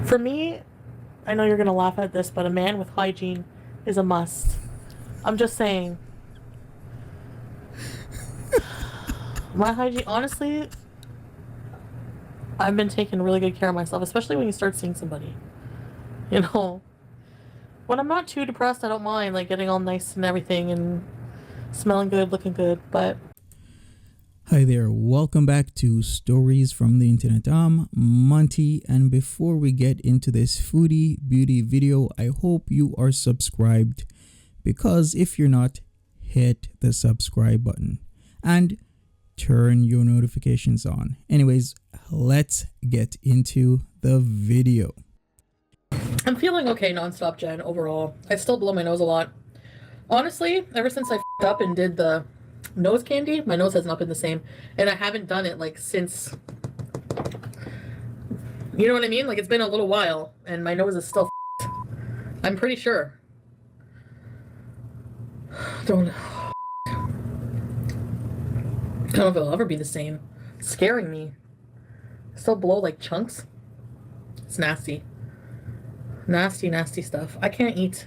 For me, I know you're gonna laugh at this, but a man with hygiene is a must. I'm just saying. My hygiene, honestly, I've been taking really good care of myself, especially when you start seeing somebody. You know, when I'm not too depressed, I don't mind like getting all nice and everything and smelling good, looking good, but Hi there, welcome back to Stories from the Internet. I'm Monty, and before we get into this Foodie Beauty video, I hope you are subscribed, because if you're not, hit the subscribe button and turn your notifications on. Anyways, let's get into the video. I'm feeling okay nonstop, Jen, overall. I still blow my nose a lot. Honestly, ever since I f***ed up and did the nose candy, my nose has not been the same. And I haven't done it, like, since... You know what I mean? Like, it's been a little while, and my nose is still f***ed. I'm pretty sure. I don't know if it'll ever be the same. It's scaring me. I still blow, like, chunks. It's nasty. Nasty, nasty stuff. I can't eat.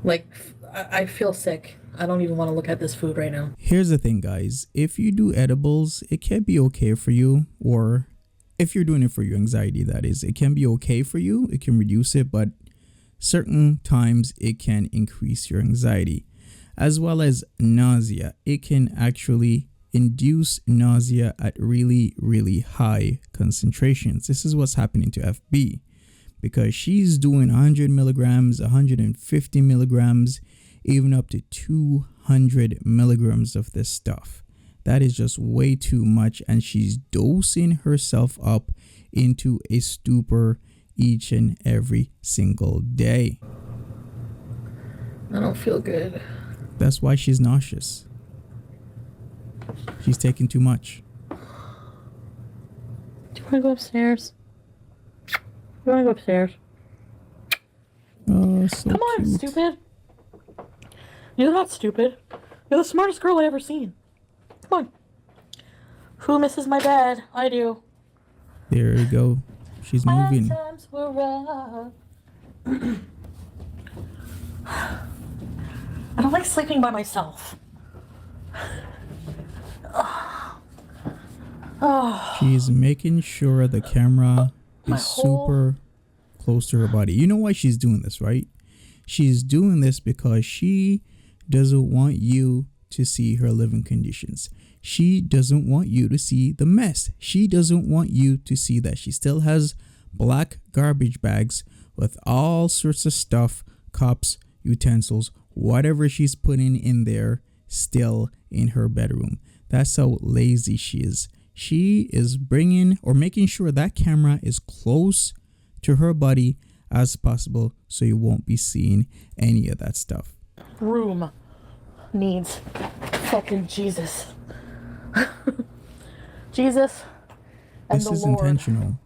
Like, I feel sick. I don't even want to look at this food right now. Here's the thing, guys. If you do edibles, it can be okay for you, or if you're doing it for your anxiety, that is, it can be okay for you. It can reduce it, but certain times it can increase your anxiety, as well as nausea. It can actually induce nausea at really, really high concentrations. This is what's happening to FB, because she's doing 100 milligrams, 150 milligrams, even up to 200 milligrams of this stuff. That is just way too much, and she's dosing herself up into a stupor each and every single day. I don't feel good. That's why she's nauseous. She's taking too much. Do you want to go upstairs? You want to go upstairs? Oh, so Come on, cute. stupid. You're not stupid. You're the smartest girl I ever seen. Come on. Who misses my bed? I do. There you go. She's moving. My times were rough. I don't like sleeping by myself. Oh, She's making sure the camera My is whole- super close to her body. You know why she's doing this, right? She's doing this because she doesn't want you to see her living conditions. She doesn't want you to see the mess. She doesn't want you to see that she still has black garbage bags with all sorts of stuff, cups, utensils, whatever she's putting in there, still in her bedroom. That's how lazy she is. She is bringing or making sure that camera is close to her body as possible, so you won't be seeing any of that stuff. room needs fucking Jesus. Jesus and This the is Lord. intentional.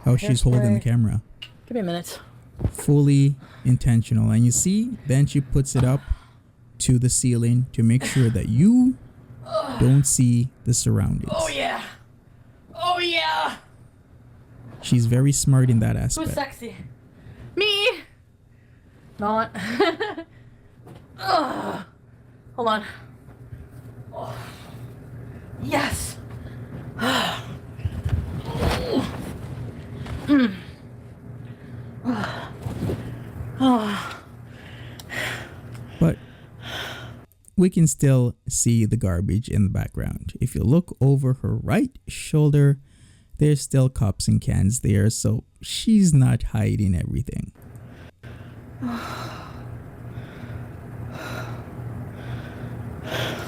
How she's holding the camera. Give me a minute. Fully intentional. And you see, then she puts it up to the ceiling to make sure that you don't see the surroundings. Oh yeah. Oh yeah. She's very smart in that Who's aspect. sexy? Me. Not. Ugh. Hold on. Oh. Yes. Mm. Oh. But we can still see the garbage in the background. If you look over her right shoulder, there's still cups and cans there, so she's not hiding everything.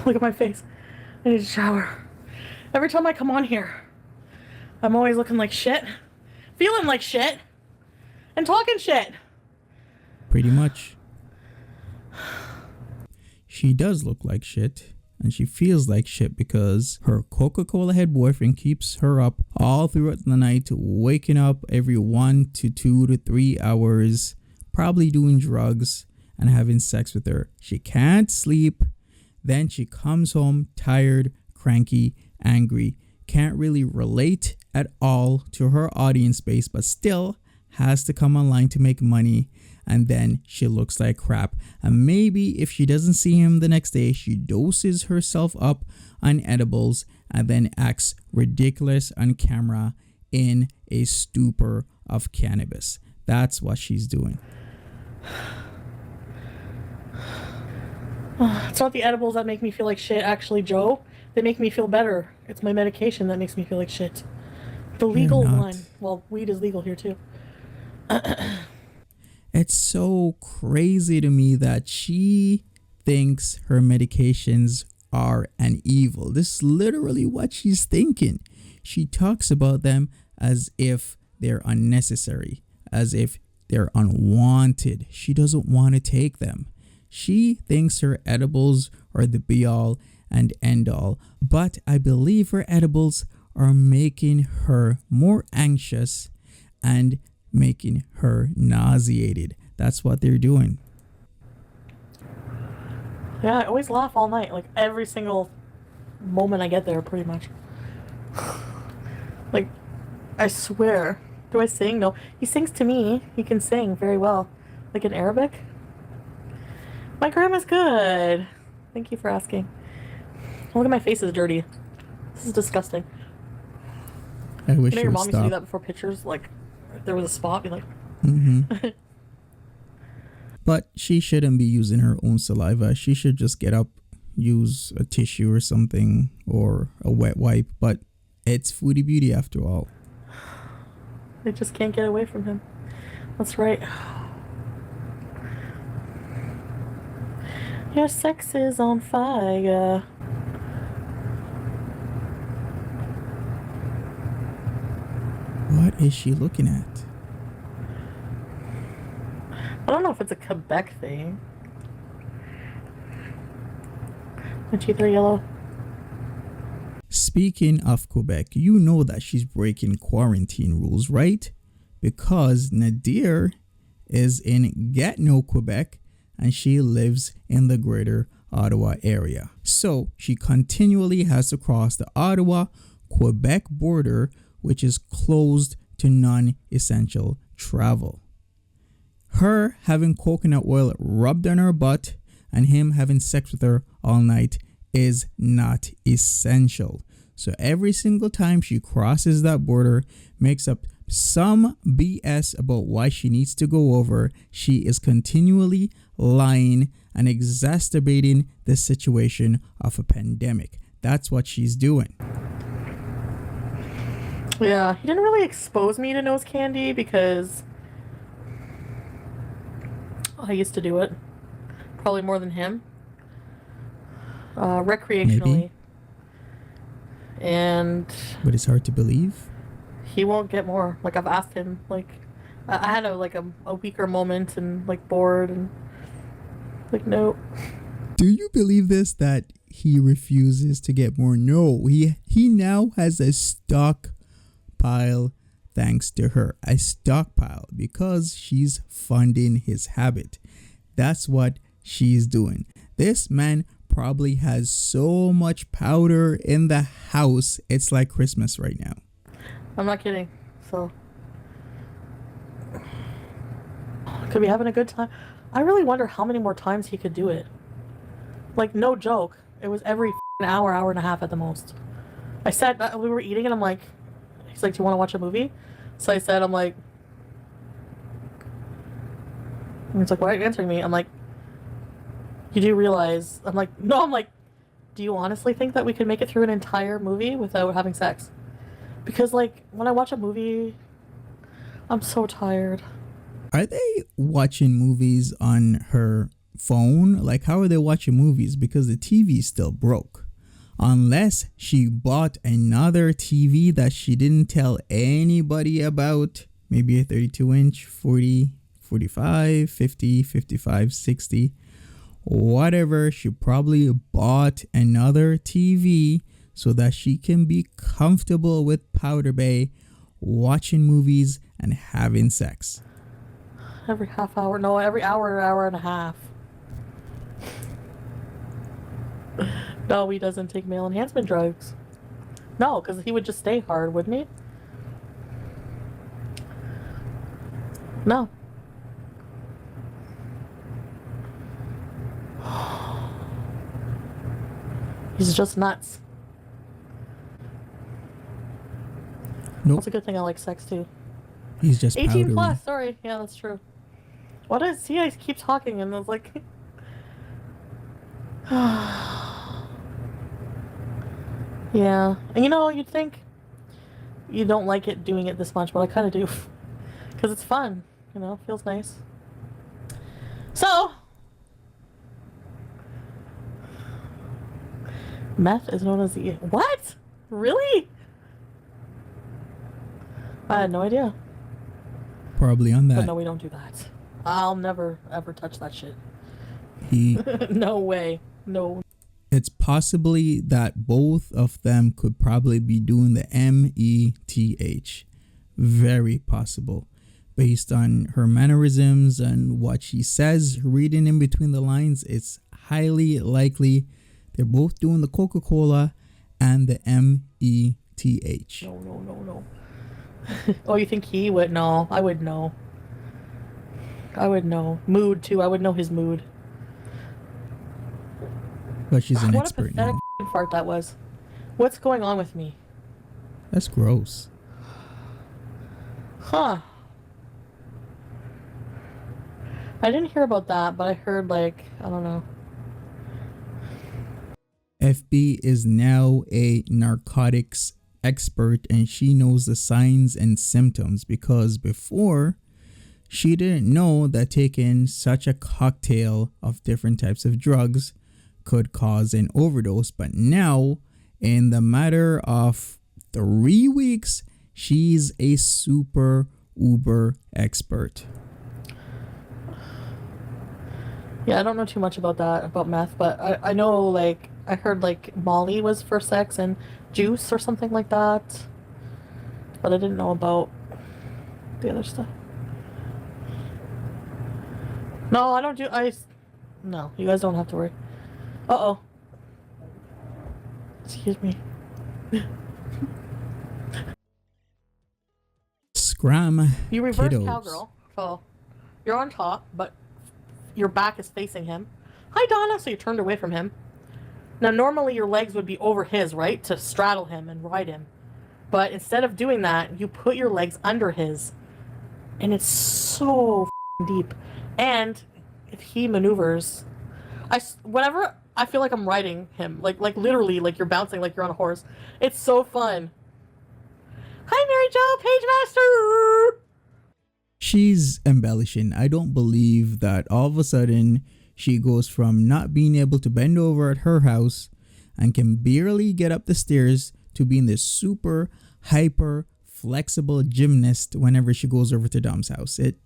Look at my face. I need a shower. Every time I come on here, I'm always looking like shit, feeling like shit, and talking shit. Pretty much. She does look like shit, and she feels like shit because her Coca-Cola head boyfriend keeps her up all throughout the night, waking up every 1 to 2 to 3 hours, probably doing drugs and having sex with her. She can't sleep. Then she comes home tired, cranky, angry, can't really relate at all to her audience base, but still has to come online to make money, and then she looks like crap. And maybe if she doesn't see him the next day, she doses herself up on edibles and then acts ridiculous on camera in a stupor of cannabis. That's what she's doing. It's not the edibles that make me feel like shit, actually, Joe. They make me feel better. It's my medication that makes me feel like shit. The legal one. Well, weed is legal here too. It's so crazy to me that she thinks her medications are an evil. This is literally what she's thinking. She talks about them as if they're unnecessary, as if they're unwanted. She doesn't want to take them. She thinks her edibles are the be all and end all, but I believe her edibles are making her more anxious and making her nauseated. That's what they're doing. Yeah, I always laugh all night, like every single moment I get there, pretty much. Like, I swear. Do I sing? No. He sings to me. He can sing very well. Like in Arabic. My grandma's good. Thank you for asking. Look at my face is dirty. This is disgusting. I wish you know you your would mom used to do stop. that before pictures? Like, if there was a spot, be like... But she shouldn't be using her own saliva. She should just get up, use a tissue or something, or a wet wipe. But it's Foodie Beauty after all. They just can't get away from him. That's right. Your sex is on fire. What is she looking at? I don't know if it's a Quebec thing. My teeth are yellow. Speaking of Quebec, you know that she's breaking quarantine rules, right? Because Nadir is in Gatineau, Quebec, and she lives in the greater Ottawa area. So she continually has to cross the Ottawa-Quebec border, which is closed to non-essential travel. Her having coconut oil rubbed on her butt and him having sex with her all night is not essential. So every single time she crosses that border, makes up some BS about why she needs to go over, she is continually lying and exacerbating the situation of a pandemic. That's what she's doing. Yeah, he didn't really expose me to nose candy because I used to do it. Probably more than him. Recreationally. Maybe. And But it's hard to believe. he won't get more. Like, I've asked him, like, I had a weaker moment and, like, bored and, like, no. Do you believe this, that he refuses to get more? No, he now has a stockpile thanks to her. A stockpile because she's funding his habit. That's what she's doing. This man probably has so much powder in the house. It's like Christmas right now. I'm not kidding. So, could be having a good time. I really wonder how many more times he could do it. Like, no joke. It was every hour, hour and a half at the most. I said, we were eating and I'm like, he's like, do you want to watch a movie? So I said, I'm like, and he's like, why are you answering me? I'm like, you do realize, I'm like, no, I'm like, do you honestly think that we could make it through an entire movie without having sex? Because, like, when I watch a movie, I'm so tired. Are they watching movies on her phone? Like, how are they watching movies? Because the TV still broke. Unless she bought another TV that she didn't tell anybody about. Maybe a 32-inch, 40, 45, 50, 55, 60. Whatever. She probably bought another TV so that she can be comfortable with Powder Bay, watching movies and having sex. Every half hour. No, every hour, hour and a half. No, he doesn't take male enhancement drugs. No, because he would just stay hard, wouldn't he? No. He's just nuts. Nope. That's a good thing I like sex too. He's just 18 powdery. plus, sorry. Yeah, that's true. What is, see, I keep talking and I was like... Yeah. And you know, you'd think you don't like it doing it this much, but I kind of do. Because it's fun. You know, feels nice. So... Meth is known as the... What? Really? I had no idea. Probably on that. But no, we don't do that. I'll never, ever touch that shit. He... No way. No. It's possibly that both of them could probably be doing the METH. Very possible. Based on her mannerisms and what she says, reading in between the lines, it's highly likely they're both doing the Coca-Cola and the METH. No. Oh, you think he would? No, I would know. I would know. Mood, too. I would know his mood. But she's an What expert a pathetic now. fart that was. What's going on with me? That's gross. Huh. I didn't hear about that, but I heard, like, I don't know. FB is now a narcotics expert and she knows the signs and symptoms, because before she didn't know that taking such a cocktail of different types of drugs could cause an overdose. But now, in the matter of 3 weeks, she's a super uber expert. Yeah, I don't know too much about that, about meth, but I know, like, I heard, like, Molly was for sex and juice or something like that. But I didn't know about the other stuff. No, I don't do, no, you guys don't have to worry. Uh-oh. Excuse me. Scram. You reverse kiddos. cowgirl, so you're on top, but your back is facing him. Hi, Donna, so you turned away from him. Now, normally your legs would be over his, right? To straddle him and ride him. But instead of doing that, you put your legs under his. And it's so deep. And if he maneuvers... whenever I feel like I'm riding him, like literally, like you're bouncing like you're on a horse. It's so fun. Hi, Mary Jo, Page Master! She's embellishing. I don't believe that all of a sudden she goes from not being able to bend over at her house and can barely get up the stairs to being this super hyper flexible gymnast whenever she goes over to Dom's house. It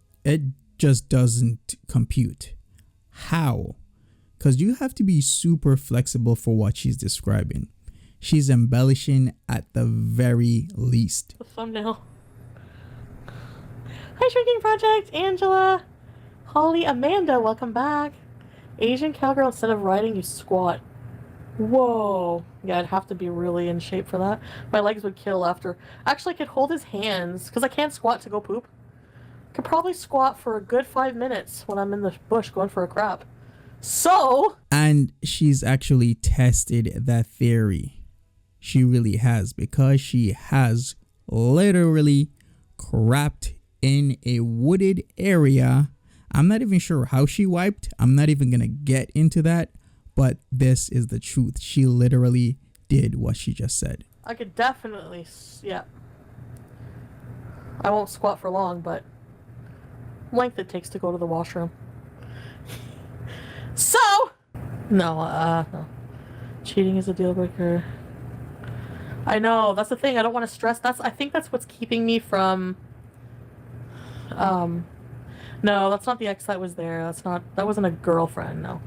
just doesn't compute. How? Because you have to be super flexible for what she's describing. She's embellishing at the very least. The thumbnail. Hi, Shrinking Project, Angela, Holly, Amanda, welcome back. Asian cowgirl, instead of riding, you squat. Whoa. Yeah, I'd have to be really in shape for that. My legs would kill after. Actually, I could hold his hands, because I can't squat to go poop. Could probably squat for a good 5 minutes when I'm in the bush going for a crap. So... And she's actually tested that theory. She really has, because she has literally crapped in a wooded area. I'm not even sure how she wiped. I'm not even going to get into that. But this is the truth. She literally did what she just said. I could definitely... Yeah. I won't squat for long, but... length it takes to go to the washroom. So... No, no. Cheating is a deal breaker. I know, that's the thing. I don't want to stress. I think that's what's keeping me from... No, that's not the ex that was there. That wasn't a girlfriend, no.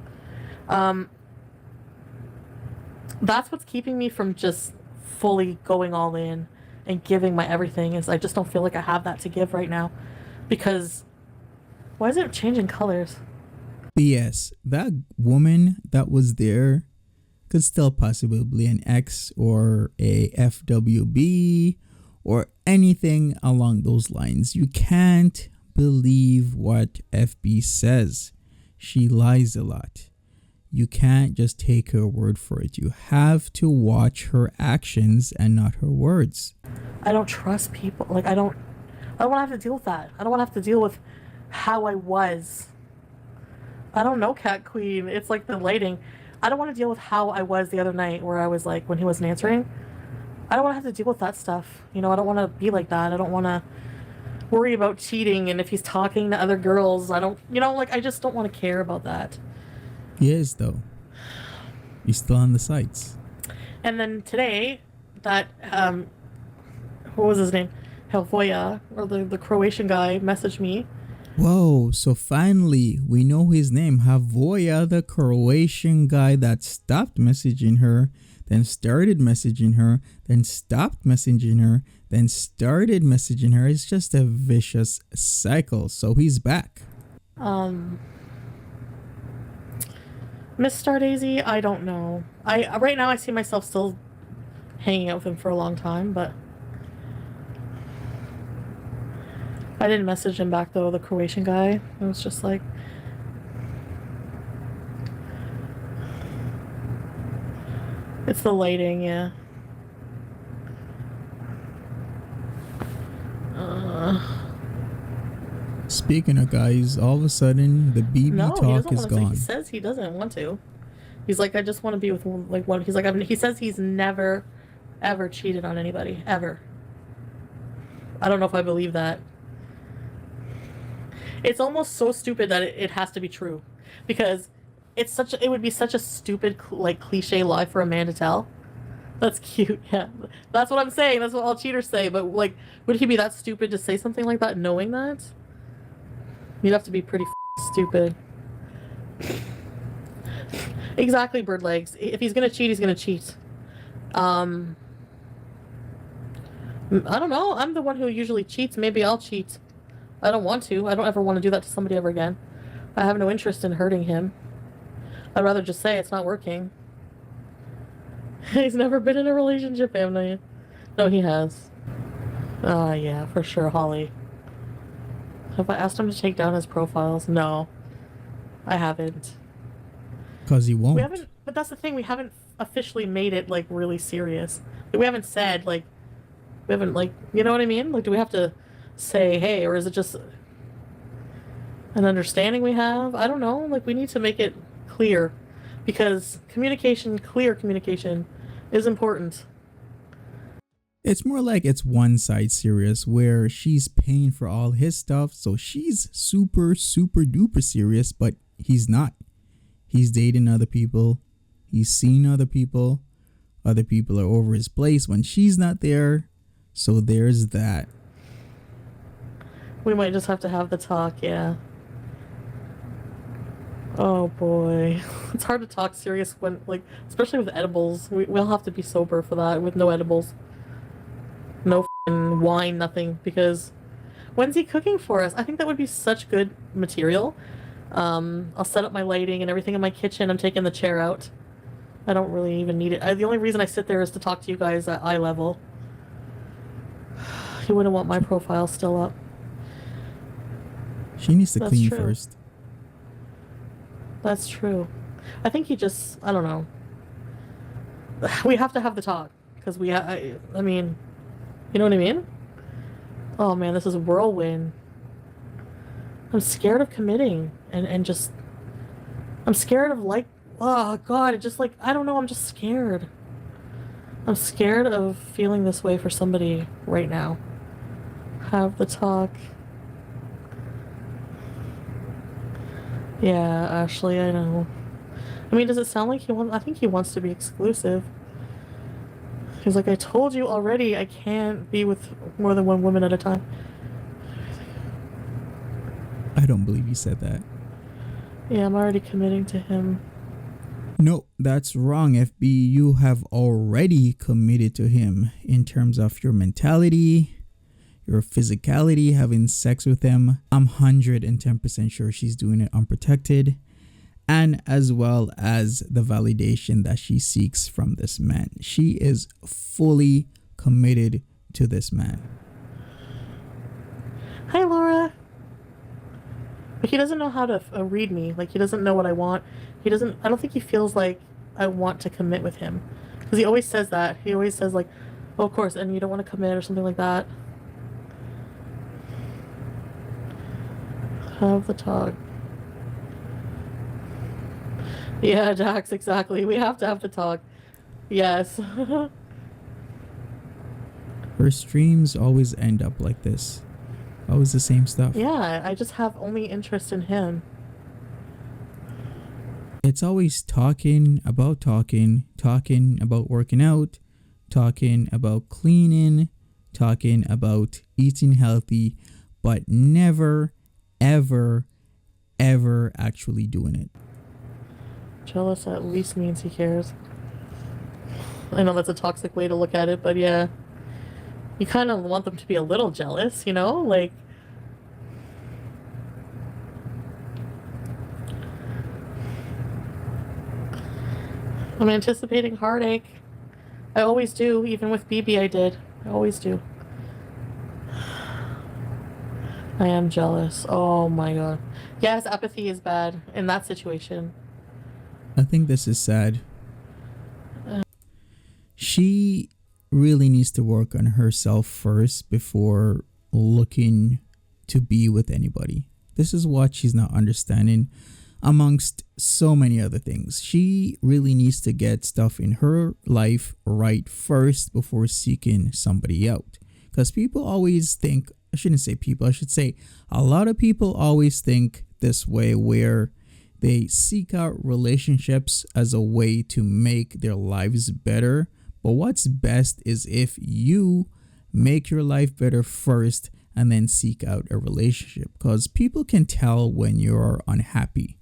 That's what's keeping me from just fully going all in and giving my everything, is I just don't feel like I have that to give right now. Because, why is it changing colors? BS. That woman that was there could still possibly be an X or a FWB or anything along those lines. You can't believe what FB says. She lies a lot. You can't just take her word for it. You have to watch her actions and not her words. I don't trust people. Like, I don't want to have to deal with that. I don't want to have to deal with how I was. I don't know, Cat Queen. It's like the lighting. I don't want to deal with how I was the other night where I was like, when he wasn't answering. I don't want to have to deal with that stuff. You know, I don't want to be like that. I don't want to worry about cheating and if he's talking to other girls. I don't, you know, like, I just don't want to care about that. He is, though. He's still on the sites. And then today, that, what was his name? Helvoya, or the Croatian guy, messaged me. Whoa, so finally, we know his name. Havoya, the Croatian guy that stopped messaging her, then started messaging her, then stopped messaging her, then started messaging her. It's just a vicious cycle. So he's back. Miss Star Daisy, I don't know. Right now I see myself still hanging out with him for a long time, but I didn't message him back though, the Croatian guy. It was just like, it's the lighting, yeah. Speaking of guys, all of a sudden the BB talk is gone. He says he doesn't want to. He's like, I just want to be with like one. He's like, he says he's never, ever cheated on anybody ever. I don't know if I believe that. It's almost so stupid that it has to be true, because it would be such a stupid like cliche lie for a man to tell. That's cute, yeah. That's what I'm saying. That's what all cheaters say. But like, would he be that stupid to say something like that, knowing that? You'd have to be pretty stupid. Exactly, bird legs. If he's gonna cheat, he's gonna cheat. I don't know. I'm the one who usually cheats. Maybe I'll cheat. I don't want to. I don't ever want to do that to somebody ever again. I have no interest in hurting him. I'd rather just say it's not working. He's never been in a relationship, haven't you? No, he has. Yeah, for sure, Holly. Have I asked him to take down his profiles? No, I haven't. Because he won't. We haven't, but that's the thing. We haven't officially made it like really serious. We haven't said like, we haven't like, you know what I mean? Like, do we have to say, hey, or is it just an understanding we have? I don't know. Like, we need to make it clear, because clear communication is important. It's more like it's one side serious where she's paying for all his stuff, so she's super, super duper serious, but he's not. He's dating other people. He's seen other people. Other people are over his place when she's not there. So there's that. We might just have to have the talk, yeah. Oh boy. It's hard to talk serious when, like, especially with edibles. We'll have to be sober for that, with no edibles. No wine, nothing, because when's he cooking for us? I think that would be such good material. I'll set up my lighting and everything in my kitchen. I'm taking the chair out. I don't really even need it. The only reason I sit there is to talk to you guys at eye level. He wouldn't want my profile still up. She needs to clean first. That's true. I think he just, I don't know. We have to have the talk, because I mean, you know what I mean? Oh man, this is a whirlwind. I'm scared of committing and just, I'm scared of like, oh God, it just like, I don't know, I'm just scared. I'm scared of feeling this way for somebody right now. Have the talk. Yeah, Ashley, I know. I mean, does it sound like I think he wants to be exclusive. He's like, I told you already, I can't be with more than one woman at a time. I don't believe he said that. Yeah, I'm already committing to him. No, that's wrong, FB. You have already committed to him in terms of your mentality, your physicality, having sex with him. I'm 110% sure she's doing it unprotected. and as well as the validation that she seeks from this man. She is fully committed to this man. Hi, Laura. But he doesn't know how to read me. Like, he doesn't know what I want. He doesn't, I don't think he feels like I want to commit with him. Because he always says that. He always says, like, oh, of course, and you don't want to commit or something like that. Have the talk. Yeah, Jax, exactly. We have to have the talk. Yes. Her streams always end up like this. Always the same stuff. Yeah, I just have only interest in him. It's always talking about working out, talking about cleaning, talking about eating healthy, but never, ever, ever actually doing it. Jealous at least means he cares. I know that's a toxic way to look at it, but yeah. You kind of want them to be a little jealous, you know? Like, I'm anticipating heartache. I always do. Even with BB, I did. I always do. I am jealous. Oh my god. Yes, apathy is bad in that situation. I think this is sad. She really needs to work on herself first before looking to be with anybody. This is what she's not understanding, amongst so many other things. She really needs to get stuff in her life right first before seeking somebody out. Because people always think, I shouldn't say people, I should say a lot of people always think this way, where they seek out relationships as a way to make their lives better. But what's best is if you make your life better first and then seek out a relationship, because people can tell when you're unhappy.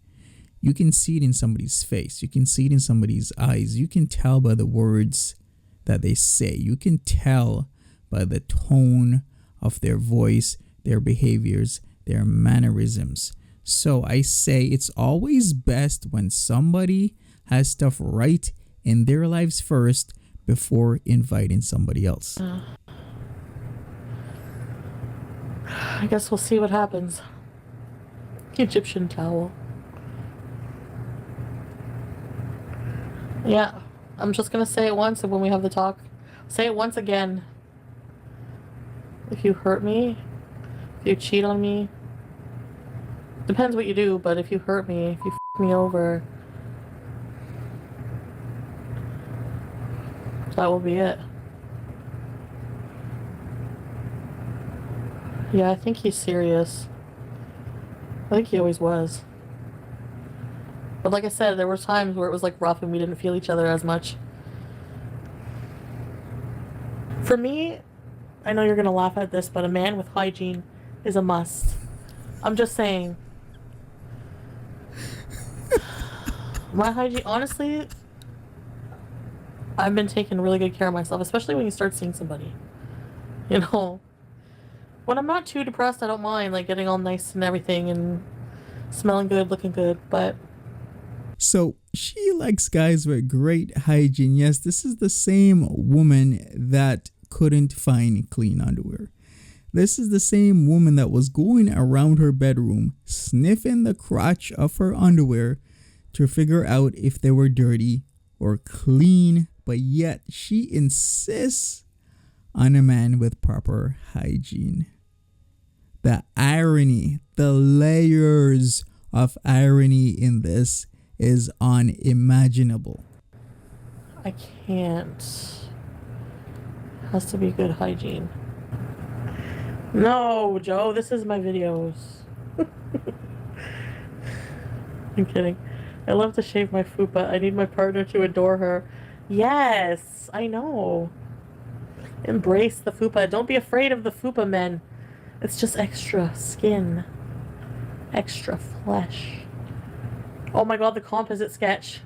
You can see it in somebody's face. You can see it in somebody's eyes. You can tell by the words that they say. You can tell by the tone of their voice, their behaviors, their mannerisms. So I say it's always best when somebody has stuff right in their lives first before inviting somebody else. I guess we'll see what happens. Egyptian towel. Yeah, I'm just gonna say it once, and when we have the talk, say it once again. If you hurt me, if you cheat on me, depends what you do, but if you hurt me, if you f me over, that will be it. Yeah, I think he's serious. I think he always was. But like I said, there were times where it was like rough and we didn't feel each other as much. For me, I know you're gonna laugh at this, but a man with hygiene is a must. I'm just saying. My hygiene, honestly, I've been taking really good care of myself, especially when you start seeing somebody. You know? When I'm not too depressed, I don't mind, like, getting all nice and everything and smelling good, looking good, but... So she likes guys with great hygiene. Yes, this is the same woman that couldn't find clean underwear. This is the same woman that was going around her bedroom, sniffing the crotch of her underwear to figure out if they were dirty or clean, but yet she insists on a man with proper hygiene. The irony, the layers of irony in this is unimaginable. I can't. Has to be good hygiene. No, Joe, this is my videos. I'm kidding. I love to shave my fupa. I need my partner to adore her. Yes, I know. Embrace the fupa. Don't be afraid of the fupa, men. It's just extra skin. Extra flesh. Oh my god, the composite sketch.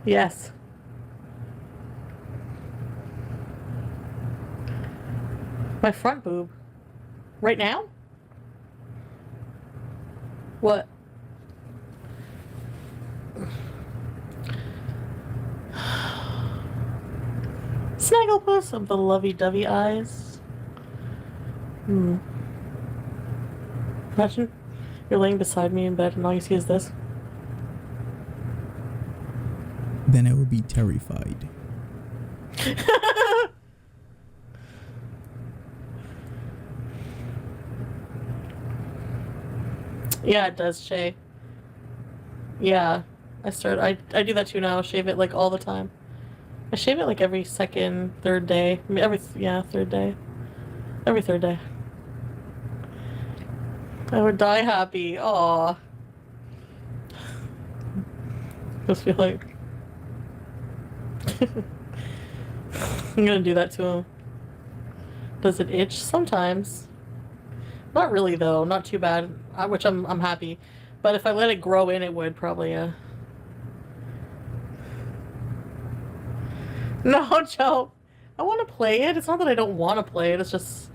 Yes. My front boob. Right now? What? Snagglepuss of the lovey-dovey eyes. Imagine you're laying beside me in bed and all you see is this. Then I would be terrified. Yeah, it does, Shay. Yeah. I do that too now. Shave it like all the time. I shave it like every second, third day. I mean, third day. Every third day. I would die happy. Aw. Just feel like I'm gonna do that to him. Does it itch? Sometimes. Not really though. Not too bad. Which I'm happy. But if I let it grow in, it would probably. No, Joe. I want to play it. It's not that I don't want to play it. It's just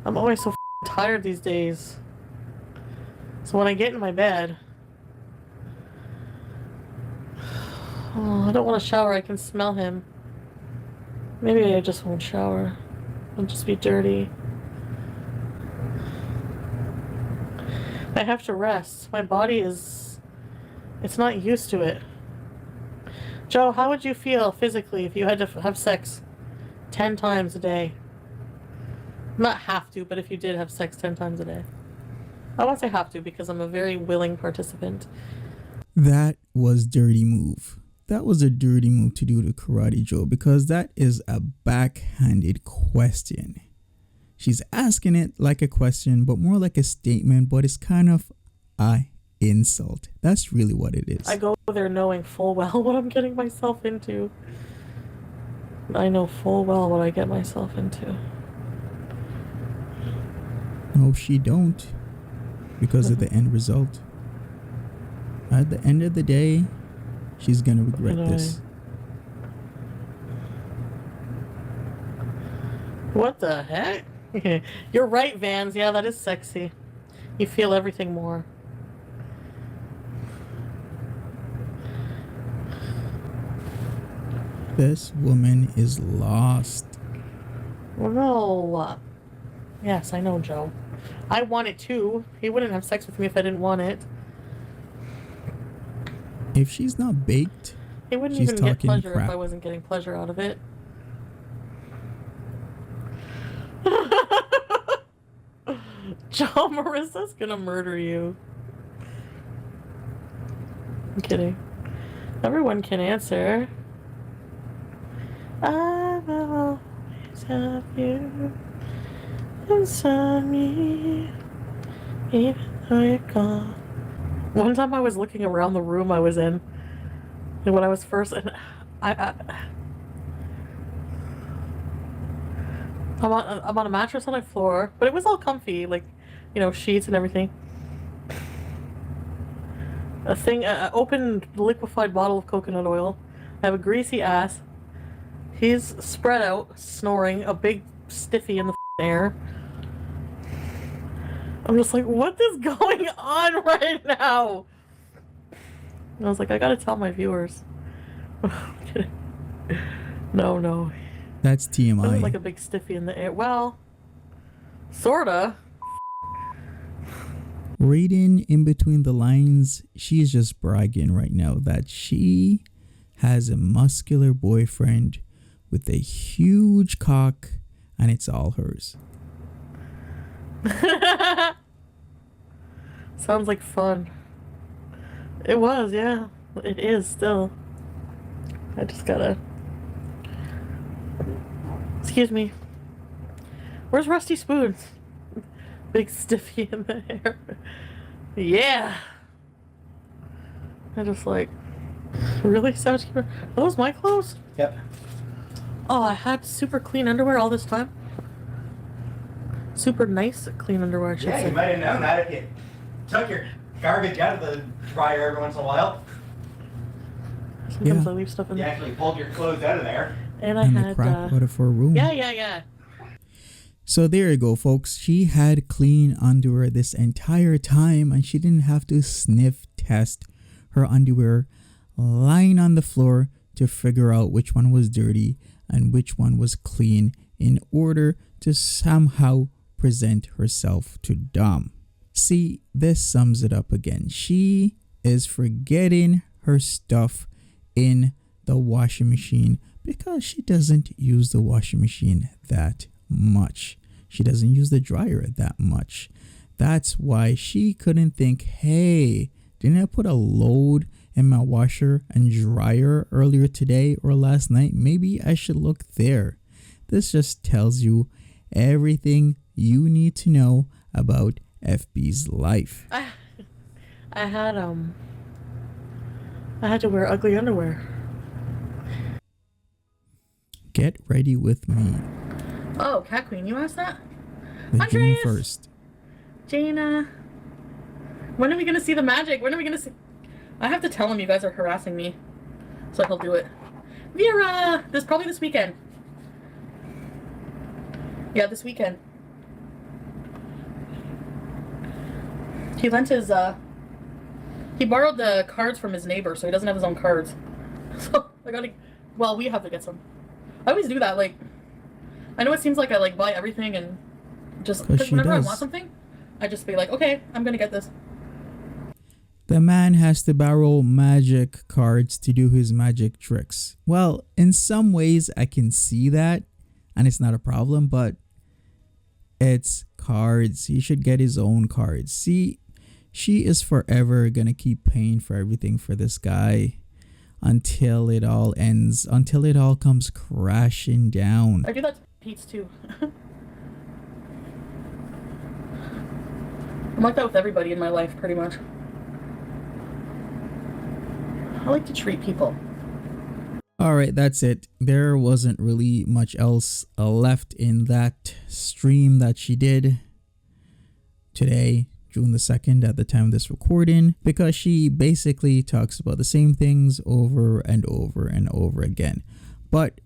I'm always so tired these days. So when I get in my bed, I don't want to shower. I can smell him. Maybe I just won't shower. I'll just be dirty. I have to rest. My body it's not used to it. Joe, how would you feel physically if you had to have sex 10 times a day? Not have to, but if you did have sex 10 times a day. I won't say have to because I'm a very willing participant. That was dirty move. That was a dirty move to do to Karate Joe because that is a backhanded question. She's asking it like a question, but more like a statement, but it's kind of a insult. That's really what it is. I go there knowing full well what I'm getting myself into. I know full well what I get myself into. No, she don't. Because of the end result. At the end of the day, she's gonna regret this. What the heck? You're right, Vans. Yeah, that is sexy. You feel everything more. This woman is lost. No. Yes, I know, Joe. I want it too. He wouldn't have sex with me if I didn't want it. If she's not baked, he wouldn't she's even get talking pleasure crap. if I wasn't getting pleasure out of it. Joe, Marissa's gonna murder you. I'm kidding. Everyone can answer. I will always have you inside me, even though you're gone. One time I was looking around the room I was in, and when I was first, and I'm on a mattress on my floor, but it was all comfy, like, you know, sheets and everything. An open liquefied bottle of coconut oil. I have a greasy ass. He's spread out, snoring, a big stiffy in the air. I'm just like, what is going on right now? And I was like, I gotta tell my viewers. I'm kidding. No. That's TMI. I was like a big stiffy in the air. Well, sorta. Reading in between the lines, she's just bragging right now that she has a muscular boyfriend with a huge cock and it's all hers. Sounds like fun. It was, yeah. It is still. I just gotta... Excuse me. Where's Rusty Spoons? Big stiffy in the hair. Yeah. I just like... Really, Savage Keeper? Are those my clothes? Yep. Oh, I had super clean underwear all this time. Super nice clean underwear, I should Yeah, say. you might have known that if you took your garbage out of the dryer every once in a while. Sometimes Yeah. I leave stuff in You there. actually pulled your clothes out of there. And I And had... the crap out of her room. Yeah. So there you go, folks. She had clean underwear this entire time and she didn't have to sniff test her underwear lying on the floor to figure out which one was dirty and which one was clean in order to somehow present herself to Dom. See, this sums it up again. She is forgetting her stuff in the washing machine because she doesn't use the washing machine that much. She doesn't use the dryer that much. That's why she couldn't think, hey, didn't I put a load in my washer and dryer earlier today or last night? Maybe I should look there. This just tells you everything you need to know about FB's life. I had to wear ugly underwear. Get ready with me. Oh, Cat Queen, you asked that? The June Andreas! 1st. Jaina, when are we gonna see the magic? When are we gonna see? I have to tell him you guys are harassing me, so he'll do it. Vera, probably this weekend. Yeah, this weekend. He lent his he borrowed the cards from his neighbor, so he doesn't have his own cards. So I gotta. Well, we have to get some. I always do that. Like, I know it seems like I buy everything and just because whenever I want something, I just be like, okay, I'm gonna get this. The man has to borrow magic cards to do his magic tricks. Well, in some ways I can see that, and it's not a problem, but it's cards. He should get his own cards. See, she is forever gonna keep paying for everything for this guy until it all ends, until it all comes crashing down. I do that to Pete's too. I'm like that with everybody in my life, pretty much. I like to treat people. Alright, that's it. There wasn't really much else left in that stream that she did today, June the 2nd, at the time of this recording, because she basically talks about the same things over and over and over again. But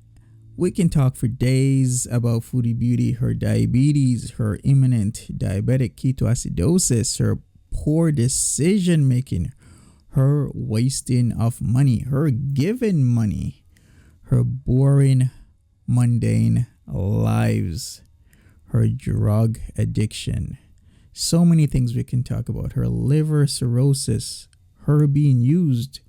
we can talk for days about Foodie Beauty, her diabetes, her imminent diabetic ketoacidosis, her poor decision making, her wasting of money, her giving money, her boring, mundane lives, her drug addiction. So many things we can talk about. Her liver cirrhosis, her being used,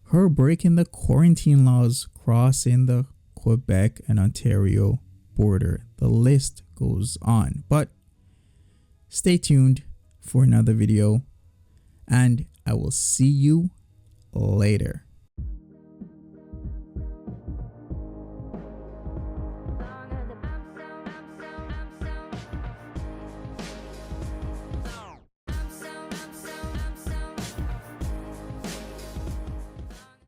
her breaking the quarantine laws, crossing the Quebec and Ontario border. The list goes on. But stay tuned for another video, and I will see you later.